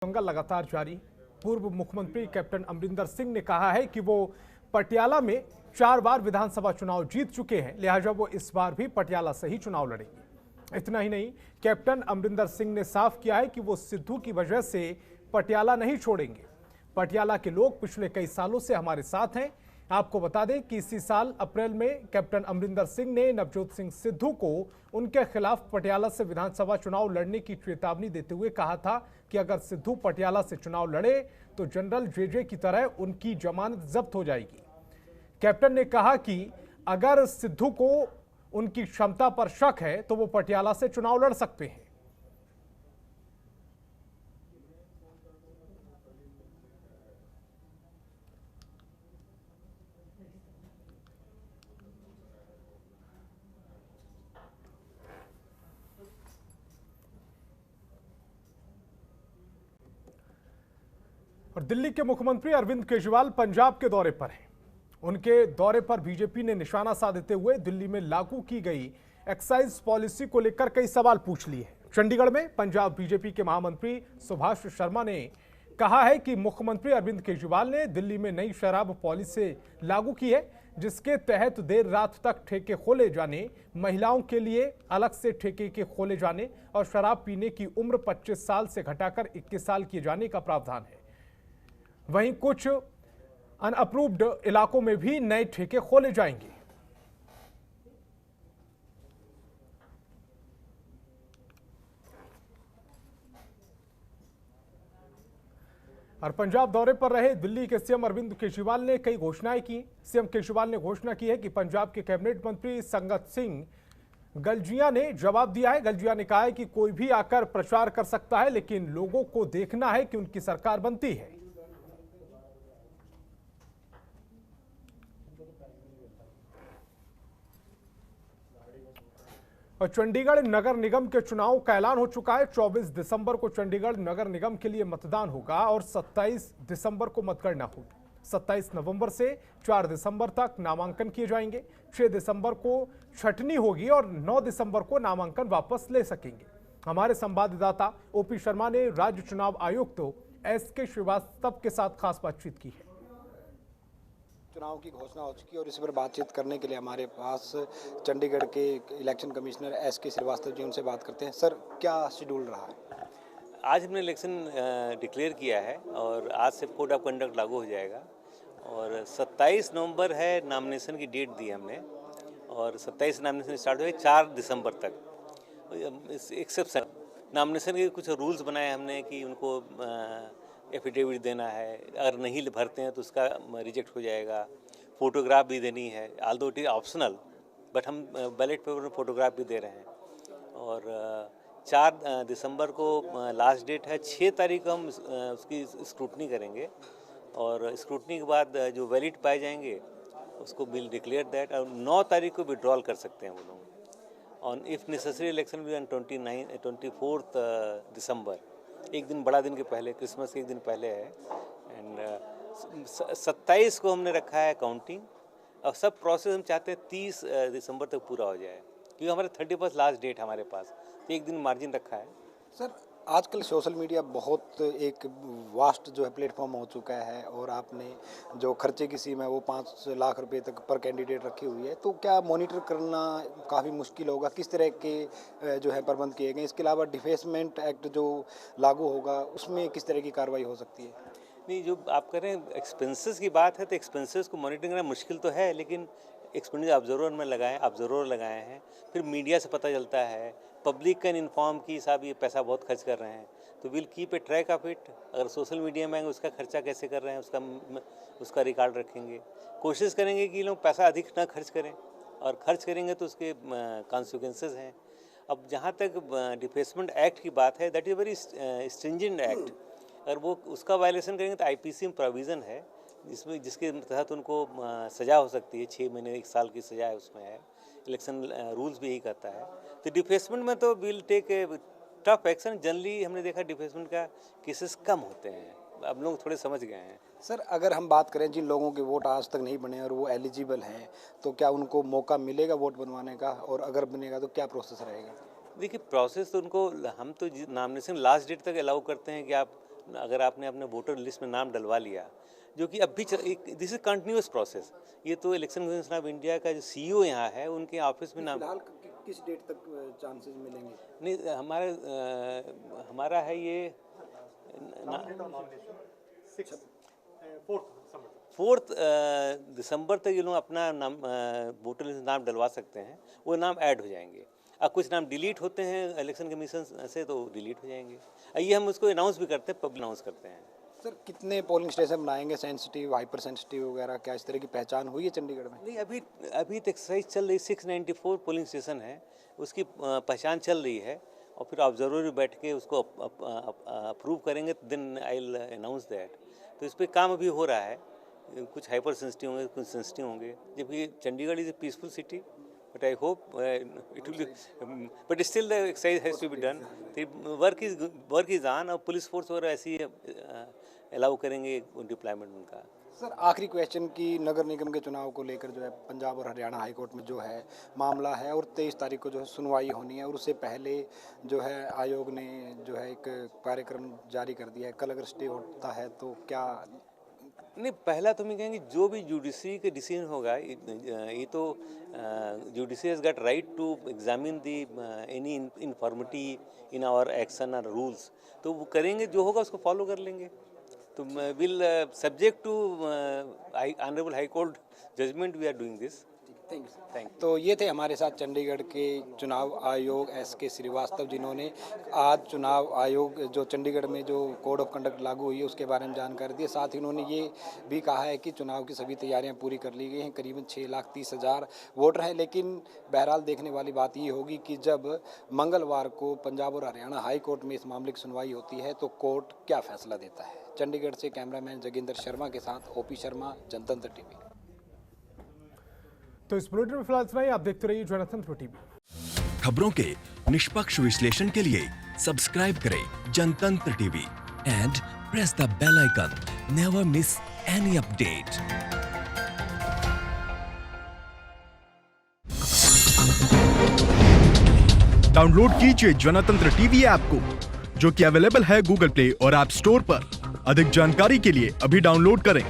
दंगल लगातार जारी। पूर्व मुख्यमंत्री कैप्टन अमरिंदर सिंह ने कहा है कि वो पटियाला में 4 बार विधानसभा चुनाव जीत चुके हैं, लिहाजा वो इस बार भी पटियाला से ही चुनाव लड़ेंगे। इतना ही नहीं, कैप्टन अमरिंदर सिंह ने साफ किया है कि वो सिद्धू की वजह से पटियाला नहीं छोड़ेंगे। पटियाला के लोग पिछले कई सालों से हमारे साथ हैं। आपको बता दें कि इसी साल अप्रैल में कैप्टन अमरिंदर सिंह ने नवजोत सिंह सिद्धू को उनके खिलाफ पटियाला से विधानसभा चुनाव लड़ने की चेतावनी देते हुए कहा था कि अगर सिद्धू पटियाला से चुनाव लड़े तो जनरल जेजे की तरह उनकी जमानत जब्त हो जाएगी। कैप्टन ने कहा कि अगर सिद्धू को उनकी क्षमता पर शक है तो वो पटियाला से चुनाव लड़ सकते हैं। और दिल्ली के मुख्यमंत्री अरविंद केजरीवाल पंजाब के दौरे पर हैं। उनके दौरे पर बीजेपी ने निशाना साधते हुए दिल्ली में लागू की गई एक्साइज पॉलिसी को लेकर कई सवाल पूछ लिए हैं। चंडीगढ़ में पंजाब बीजेपी के महामंत्री सुभाष शर्मा ने कहा है कि मुख्यमंत्री अरविंद केजरीवाल ने दिल्ली में नई शराब पॉलिसी लागू की है, जिसके तहत देर रात तक ठेके खोले जाने, महिलाओं के लिए अलग से ठेके के खोले जाने और शराब पीने की उम्र 25 साल से घटाकर 21 साल किए जाने का प्रावधान है। वहीं कुछ अनअप्रूव्ड इलाकों में भी नए ठेके खोले जाएंगे। और पंजाब दौरे पर रहे दिल्ली के सीएम अरविंद केजरीवाल ने कई घोषणाएं की। सीएम केजरीवाल ने घोषणा की है कि पंजाब के कैबिनेट मंत्री संगत सिंह गलजिया ने जवाब दिया है। गलजिया ने कहा है कि कोई भी आकर प्रचार कर सकता है, लेकिन लोगों को देखना है कि उनकी सरकार बनती है। और चंडीगढ़ नगर निगम के चुनाव का ऐलान हो चुका है। 24 दिसंबर को चंडीगढ़ नगर निगम के लिए मतदान होगा और 27 दिसंबर को मतगणना होगी। 27 नवंबर से 4 दिसंबर तक नामांकन किए जाएंगे। 6 दिसंबर को छटनी होगी और 9 दिसंबर को नामांकन वापस ले सकेंगे। हमारे संवाददाता ओपी शर्मा ने राज्य चुनाव आयुक्त एसके श्रीवास्तव के साथ खास बातचीत की है। चुनाव की घोषणा हो चुकी है और इस पर बातचीत करने के लिए हमारे पास चंडीगढ़ के election commissioner SK Srivastava ji, उनसे बात करते हैं। सर, क्या शेड्यूल रहा है? आज हमने इलेक्शन डिक्लेयर किया है और आज से कोड ऑफ कंडक्ट लागू हो जाएगा और 27 नवंबर है नॉमिनेशन की डेट दी हमने और 27 नॉमिनेशन स्टार्ट हुए 4 दिसंबर तक। एक्सेप्शन नॉमिनेशन के कुछ रूल्स बनाए हमने कि उनको एफिडेविट देना है, अगर नहीं भरते हैं तो उसका रिजेक्ट हो जाएगा। फ़ोटोग्राफ भी देनी है, although it is optional, but हम बैलेट पेपर में फ़ोटोग्राफ भी दे रहे हैं। और 4 दिसंबर को लास्ट डेट है। 6 तारीख को हम उसकी स्क्रूटनी करेंगे और स्क्रूटनी के बाद जो वैलिड पाए जाएंगे उसको विल डिक्लेयर दैट, और 9 तारीख को विड्रॉल कर सकते हैं वो लोग। और इफ़ नेसेसरी इलेक्शन भी ऑन 24 दिसंबर, एक दिन बड़ा दिन के पहले, क्रिसमस के एक दिन पहले है। एंड 27 को हमने रखा है काउंटिंग और सब प्रोसेस हम चाहते हैं 30 दिसंबर तक पूरा हो जाए, क्योंकि हमारे 31 लास्ट डेट हमारे पास, तो एक दिन मार्जिन रखा है। सर, आजकल सोशल मीडिया बहुत एक वास्ट जो है प्लेटफॉर्म हो चुका है और आपने जो खर्चे की सीमा है वो 5 लाख रुपए तक पर कैंडिडेट रखी हुई है, तो क्या मॉनिटर करना काफ़ी मुश्किल होगा? किस तरह के जो है प्रबंध किए गए? इसके अलावा डिफेसमेंट एक्ट जो लागू होगा उसमें किस तरह की कार्रवाई हो सकती है? नहीं, जो आप कह रहे हैं एक्सपेंसेस की बात है, तो एक्सपेंसेस को मॉनिटरिंग करना मुश्किल तो है, लेकिन एक्सपेंडिचर ऑब्जर्वर में लगाए हैं। फिर मीडिया से पता चलता है, पब्लिक कैन इन्फॉर्म कि साहब ये पैसा बहुत खर्च कर रहे हैं, तो will keep a track of it. अगर सोशल मीडिया में आएंगे उसका खर्चा कैसे कर रहे हैं उसका रिकॉर्ड रखेंगे। कोशिश करेंगे कि लोग पैसा अधिक ना खर्च करें, और खर्च करेंगे तो उसके कॉन्सिक्वेंसेस हैं। अब जहाँ तक डिफेसमेंट एक्ट की बात है, that is very stringent act. अगर वो उसका वायलेशन करेंगे तो आईपीसी में प्रोविज़न है जिसके तहत उनको सज़ा हो सकती है, 6 महीने 1 साल की सज़ा है उसमें है। इलेक्शन रूल्स भी यही कहता है। तो डिफेसमेंट में तो will take a tough action. Generally हमने देखा डिफेसमेंट का केसेस कम होते हैं, अब लोग थोड़े समझ गए हैं। सर, अगर हम बात करें जिन लोगों के वोट आज तक नहीं बने और वो एलिजिबल हैं, तो क्या उनको मौका मिलेगा वोट बनवाने का, और अगर बनेगा तो क्या प्रोसेस रहेगा? देखिए, प्रोसेस तो उनको हम तो नॉमिनेशन लास्ट डेट तक अलाउ करते हैं कि आप अगर आपने अपने वोटर लिस्ट में नाम डलवा लिया, जो कि अब भी दिस इज कंटिन्यूअस प्रोसेस। ये तो इलेक्शन कमीशन ऑफ इंडिया का जो CEO यहाँ है, उनके ऑफिस में नाम फिलहाल किस डेट तक चांसेस मिलेंगे? नहीं, हमारा है ये 4 दिसंबर तक ये लोग अपना नाम वोटर लिस्ट नाम डलवा सकते हैं, वो नाम ऐड हो जाएंगे। अब कुछ नाम डिलीट होते हैं इलेक्शन कमीशन से, तो डिलीट हो जाएंगे। ये हम उसको अनाउंस भी करते हैं, पब्लिक अनाउंस करते हैं। सर कितने पोलिंग स्टेशन बनाएंगे, सेंसिटिव, हाइपर सेंसिटिव वगैरह, क्या इस तरह की पहचान हुई है चंडीगढ़ में? नहीं, अभी तक सही चल रही। 694 पोलिंग स्टेशन है, उसकी पहचान चल रही है, और फिर ऑब्जर्वर भी बैठ के उसको अप्रूव करेंगे, then I will announce that. तो इस पर काम अभी हो रहा है। कुछ हाइपर सेंसिटिव होंगे, कुछ सेंसिटिव होंगे, जबकि Chandigarh is a peaceful city, but I hope it will be, but still the exercise has to be done. The work is on, और पुलिस फोर्स और ऐसी अलाउ करेंगे डिप्लॉयमेंट उनका। सर आखिरी क्वेश्चन की नगर निगम के चुनाव को लेकर जो है पंजाब और हरियाणा हाई कोर्ट में जो है मामला है, और 23 तारीख को जो है सुनवाई होनी है, और उससे पहले जो है आयोग ने जो है एक कार्यक्रम जारी कर दिया है। कल अगर स्टे होता है तो क्या? नहीं, पहला तो मैं कहेंगे जो भी जुडिशरी के डिसीजन होगा, ये तो judiciary has got right to examine the any infirmity in our action और रूल्स, तो वो करेंगे, जो होगा उसको फॉलो कर लेंगे। तो will subject to honourable high court judgment we are doing this. Thank you. तो ये थे हमारे साथ चंडीगढ़ के चुनाव आयोग SK श्रीवास्तव, जिन्होंने आज चुनाव आयोग जो चंडीगढ़ में जो कोड ऑफ कंडक्ट लागू हुई है उसके बारे में जानकारी दी। साथ ही उन्होंने ये भी कहा है कि चुनाव की सभी तैयारियां पूरी कर ली गई हैं। करीबन 6,30,000 वोटर हैं, लेकिन बहरहाल देखने वाली बात ये होगी कि जब मंगलवार को पंजाब और हरियाणा हाई कोर्ट में इस मामले की सुनवाई होती है तो कोर्ट क्या फैसला देता है। चंडीगढ़ से कैमरामैन जोगिंदर शर्मा के साथ OP शर्मा, जनतंत्र टीवी। तो इस बुलेटिन में फिलहाल इतना ही। आप देखते रहिए जनतंत्र टीवी। खबरों के निष्पक्ष विश्लेषण के लिए सब्सक्राइब करें Jantantra TV and press the bell icon. Never miss any update. Download कीजिए जनतंत्र टीवी ऐप को, जो कि अवेलेबल है गूगल प्ले और ऐप स्टोर पर। अधिक जानकारी के लिए अभी डाउनलोड करें।